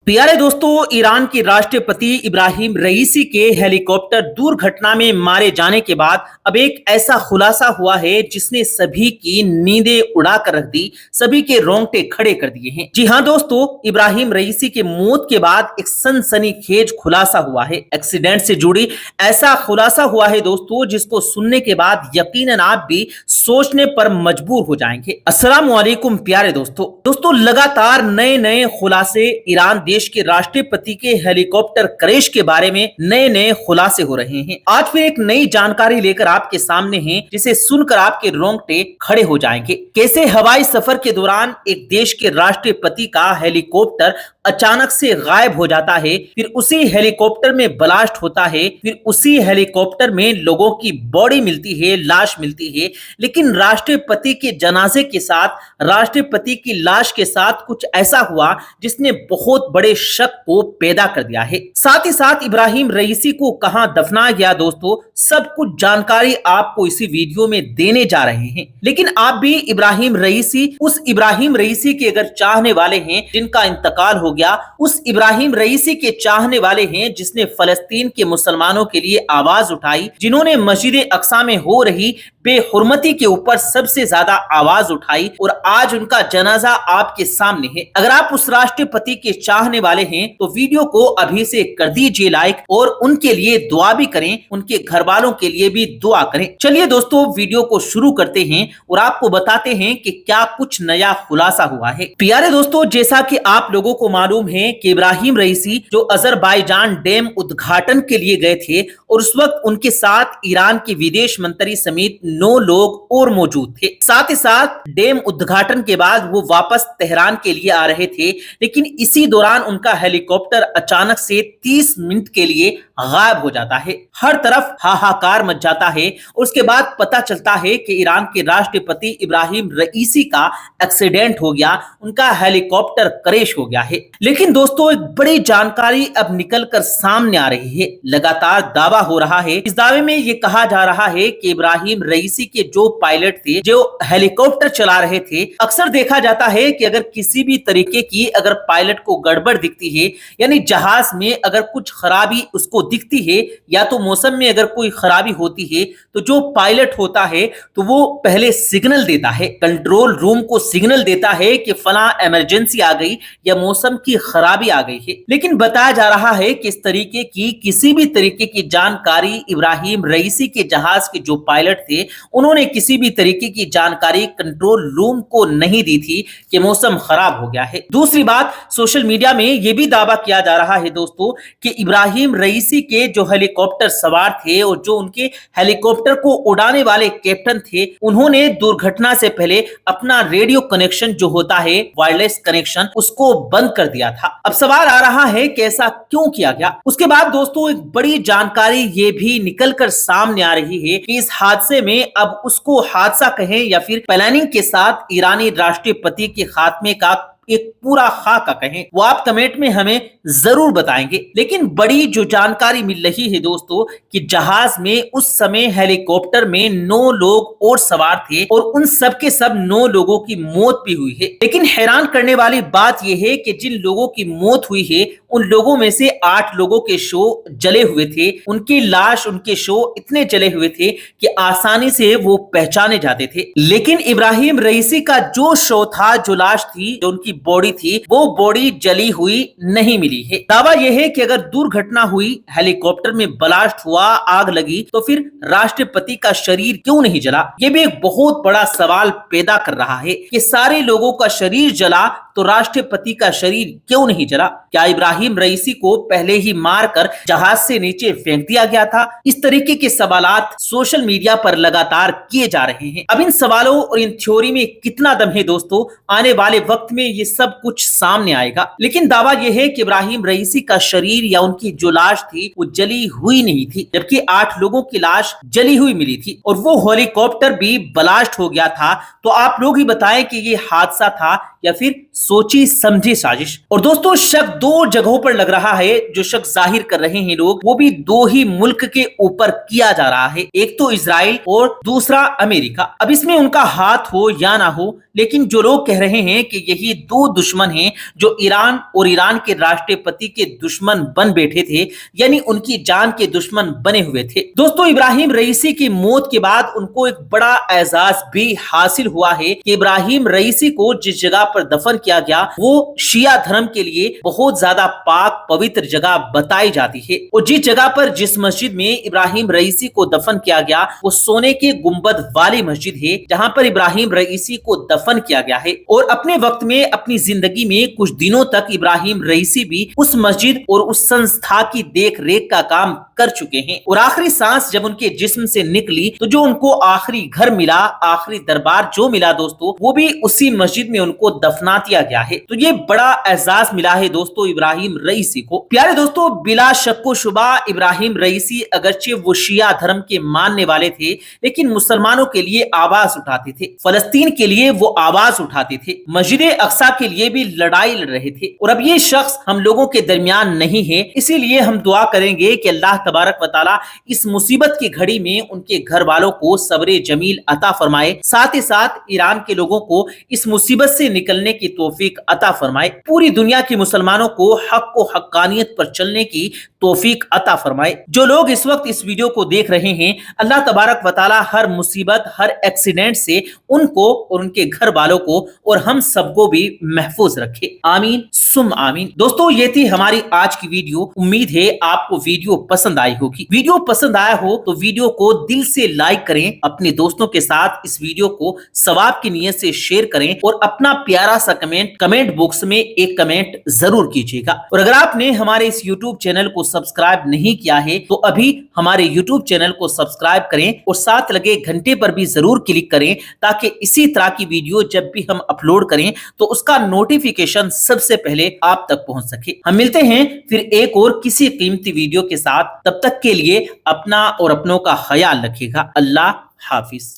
प्यारे दोस्तों, ईरान के राष्ट्रपति इब्राहिम रईसी के हेलीकॉप्टर दुर्घटना में मारे जाने के बाद अब एक ऐसा खुलासा हुआ है जिसने सभी की नींदें उड़ा कर रख दी, सभी के रोंगटे खड़े कर दिए हैं। जी हां दोस्तों, इब्राहिम रईसी के मौत के बाद एक सनसनीखेज खुलासा हुआ है। एक्सीडेंट से जुड़ी ऐसा खुलासा हुआ है दोस्तों, जिसको सुनने के बाद यकीनन आप भी सोचने पर मजबूर हो जाएंगे। अस्सलाम वालेकुम प्यारे दोस्तों, लगातार नए नए खुलासे ईरान देश के राष्ट्रपति के हेलीकॉप्टर क्रैश के बारे में नए नए खुलासे हो रहे हैं। आज फिर एक नई जानकारी लेकर आपके सामने हैं, जिसे सुनकर आपके रोंगटे खड़े हो जाएंगे। कैसे हवाई सफर के दौरान एक देश के राष्ट्रपति का हेलीकॉप्टर अचानक से गायब हो जाता है, फिर उसी हेलीकॉप्टर में ब्लास्ट होता है, फिर उसी हेलीकॉप्टर में लोगों की बॉडी मिलती है, लाश मिलती है, लेकिन राष्ट्रपति के जनाजे के साथ, राष्ट्रपति की लाश के साथ कुछ ऐसा हुआ जिसने बहुत बड़े शक को पैदा कर दिया है। साथ ही साथ इब्राहिम रईसी को कहां दफनाया गया दोस्तों, सब कुछ जानकारी आपको इसी वीडियो में देने जा रहे हैं। लेकिन आप भी इब्राहिम रईसी, उस इब्राहिम रईसी के अगर चाहने वाले हैं जिनका इंतकाल हो गया, उस इब्राहिम रईसी के चाहने वाले हैं जिसने फलस्तीन के मुसलमानों के लिए आवाज उठाई, जिन्होंने मस्जिद अक्सा में हो रही बेहुरमती के ऊपर सबसे ज्यादा आवाज उठाई, और आज उनका जनाजा आपके सामने है। अगर आप उस राष्ट्रपति के चाहने वाले हैं तो वीडियो को अभी से कर दीजिए लाइक, और उनके लिए दुआ भी करें, उनके घर वालों के लिए भी दुआ करें। चलिए दोस्तों, वीडियो को शुरू करते हैं और आपको बताते हैं कि क्या कुछ नया खुलासा हुआ है। प्यारे दोस्तों, जैसा कि आप लोगों को मालूम है कि इब्राहिम रईसी जो अजरबैजान डैम उद्घाटन के लिए गए थे, और उस वक्त उनके साथ ईरान के विदेश मंत्री समेत 9 लोग और मौजूद थे। साथ ही साथ डैम उद्घाटन के बाद वो वापस तेहरान के लिए आ रहे थे, लेकिन इसी दौरान उनका हेलीकॉप्टर अचानक से 30 मिनट के लिए गायब हो जाता है। हर तरफ हाहाकार मच जाता है, और उसके बाद पता चलता है कि ईरान के राष्ट्रपति इब्राहिम रईसी का एक्सीडेंट हो गया, उनका हेलीकॉप्टर क्रैश हो गया है। लेकिन दोस्तों, एक बड़ी जानकारी अब निकलकर सामने आ रही है। लगातार दावा हो रहा है, इस दावे में ये कहा जा रहा है कि इब्राहिम रईसी के जो पायलट थे, जो हेलीकॉप्टर चला रहे थे, अक्सर देखा जाता है कि अगर किसी भी तरीके की अगर पायलट को गड़बड़ दिखती है, यानी जहाज में अगर कुछ खराबी उसको दिखती है, या तो मौसम में अगर कोई खराबी होती है, तो जो पायलट होता है तो वो पहले सिग्नल देता है, कंट्रोल रूम को सिग्नल देता है कि फला इमरजेंसी आ गई या मौसम की खराबी आ गई है। लेकिन बताया जा रहा है कि इस तरीके की किसी भी तरीके की जानकारी इब्राहिम रईसी के जहाज के जो पायलट थे, उन्होंने किसी भी तरीके की जानकारी कंट्रोल रूम को नहीं दी थी कि मौसम खराब हो गया है। दूसरी बात, सोशल मीडिया में यह भी दावा किया जा रहा है दोस्तों कि इब्राहिम रईसी के जो हेलीकॉप्टर सवार थे और जो उनके हेलीकॉप्टर को उड़ाने वाले कैप्टन थे, उन्होंने दुर्घटना से पहले अपना रेडियो कनेक्शन जो होता है, वायरलेस कनेक्शन, उसको बंद कर दिया था। अब सवाल आ रहा है कि ऐसा क्यों किया गया। उसके बाद दोस्तों, एक बड़ी जानकारी ये भी निकलकर सामने आ रही है कि इस हादसे में, अब उसको हादसा कहें या फिर प्लानिंग के साथ ईरानी राष्ट्रपति के खात्मे का एक पूरा खाका कहें, वो आप कमेंट में हमें जरूर बताएंगे। लेकिन बड़ी जो जानकारी मिल रही है दोस्तों, कि जहाज में उस समय हेलीकॉप्टर में 9 लोग और सवार थे, और उन सब के सब 9 लोगों की मौत भी हुई है। लेकिन हैरान करने वाली बात यह है कि जिन लोगों की मौत हुई है, उन लोगों में से 8 लोगों के शो जले हुए थे, उनकी लाश, उनके शो इतने जले हुए थे कि आसानी से वो पहचाने जाते थे। लेकिन इब्राहिम रईसी का जो शो था, जो लाश थी, जो उनकी बॉडी थी, वो बॉडी जली हुई नहीं मिली है। दावा यह है कि अगर दुर्घटना हुई, हेलीकॉप्टर में ब्लास्ट हुआ, आग लगी, तो फिर राष्ट्रपति का शरीर क्यों नहीं जला। ये भी एक बहुत बड़ा सवाल पैदा कर रहा है कि सारे लोगों का शरीर जला तो राष्ट्रपति का शरीर क्यों नहीं जला। क्या इब्राहिम रईसी को पहले ही मारकर जहाज से नीचे फेंक दिया गया था? इस तरीके के सवालात सोशल मीडिया पर लगातार किए जा रहे हैं। अब इन सवालों और इन थ्योरी में कितना दम है दोस्तों, आने वाले वक्त में ये सब कुछ सामने आएगा। लेकिन दावा यह है कि इब्राहिम रईसी का शरीर या उनकी जो लाश थी, वो जली हुई नहीं थी, जबकि 8 लोगों की लाश जली हुई मिली थी, और वो हेलीकॉप्टर भी ब्लास्ट हो गया था। तो आप लोग ही बताएं कि ये हादसा था या फिर सोची समझी साजिश। और दोस्तों शक दो जगहों पर लग रहा है, जो शक जाहिर कर रहे हैं लोग वो भी दो ही मुल्क के ऊपर किया जा रहा है, एक तो इजराइल और दूसरा अमेरिका। अब इसमें उनका हाथ हो या ना हो, लेकिन जो लोग कह रहे हैं कि यही दो दुश्मन हैं जो ईरान और ईरान के राष्ट्रपति के दुश्मन बन बैठे थे, यानी उनकी जान के दुश्मन बने हुए थे। दोस्तों इब्राहिम रईसी की मौत के बाद उनको एक बड़ा एजाज भी हासिल हुआ है कि इब्राहिम रईसी को जिस जगह पर दफन किया गया वो शिया धर्म के लिए बहुत ज्यादा पाक पवित्र जगह बताई जाती है। और जिस जगह पर जिस मस्जिद में इब्राहिम रईसी को दफन किया गया वो सोने के गुंबद वाली मस्जिद है, जहां पर इब्राहिम रईसी को दफन किया गया है। और अपने वक्त में अपनी जिंदगी में कुछ दिनों तक इब्राहिम रईसी भी उस मस्जिद और उस संस्था की देख रेख का काम कर चुके हैं। और आखिरी सांस जब उनके जिस्म से निकली तो जो उनको आखिरी घर मिला, आखिरी दरबार जो मिला दोस्तों, वो भी उसी मस्जिद में उनको दफना दिया गया है। तो ये बड़ा एजाज मिला है दोस्तों इब्राहिम रईसी को। प्यारे दोस्तों बिला शक्को शुबा इब्राहिम रईसी अगरचे वो शिया धर्म के मानने वाले थे, लेकिन मुसलमानों के लिए आवाज उठाते थे, फलस्तीन के लिए वो आवाज उठाते थे, मस्जिद अक्सा के लिए भी लड़ाई लड़ रहे थे। और अब ये शख्स हम लोगों के दरमियान नहीं है, इसीलिए हम दुआ करेंगे कि अल्लाह तबारक व तआला इस मुसीबत की घड़ी में उनके घर वालों को सब्र जमील अता फरमाए, साथ ही साथ ईरान के लोगों को इस मुसीबत से निकलने की तौफीक अता फरमाए, पूरी दुनिया के मुसलमानों को हक व हक्कानियत पर चलने की तौफीक अता फरमाए। जो लोग इस वक्त इस वीडियो को देख रहे हैं, अल्लाह तबारक व तआला हर मुसीबत हर एक्सीडेंट से उनको और उनके घर वालों को और हम सबको भी महफूज रखे, आमीन सुम आमीन। दोस्तों ये थी हमारी आज की वीडियो, उम्मीद है आपको वीडियो पसंद आई होगी। वीडियो पसंद आया हो तो वीडियो को दिल से लाइक करें, अपने दोस्तों के साथ इस वीडियो को सवाब की नीयत से शेयर करें और अपना प्यारा सा कमेंट बॉक्स में एक कमेंट जरूर कीजिएगा। और अगर आपने हमारे इस यूट्यूब चैनल को सब्सक्राइब नहीं किया है तो अभी हमारे यूट्यूब चैनल को सब्सक्राइब करें और साथ लगे घंटे पर भी जरूर क्लिक करें, ताकि इसी तरह की वीडियो जब भी हम अपलोड करें तो उसका नोटिफिकेशन सबसे पहले आप तक पहुंच सके। हम मिलते हैं फिर एक और किसी कीमती वीडियो के साथ, तब तक के लिए अपना और अपनों का ख्याल रखिएगा। अल्लाह हाफिज।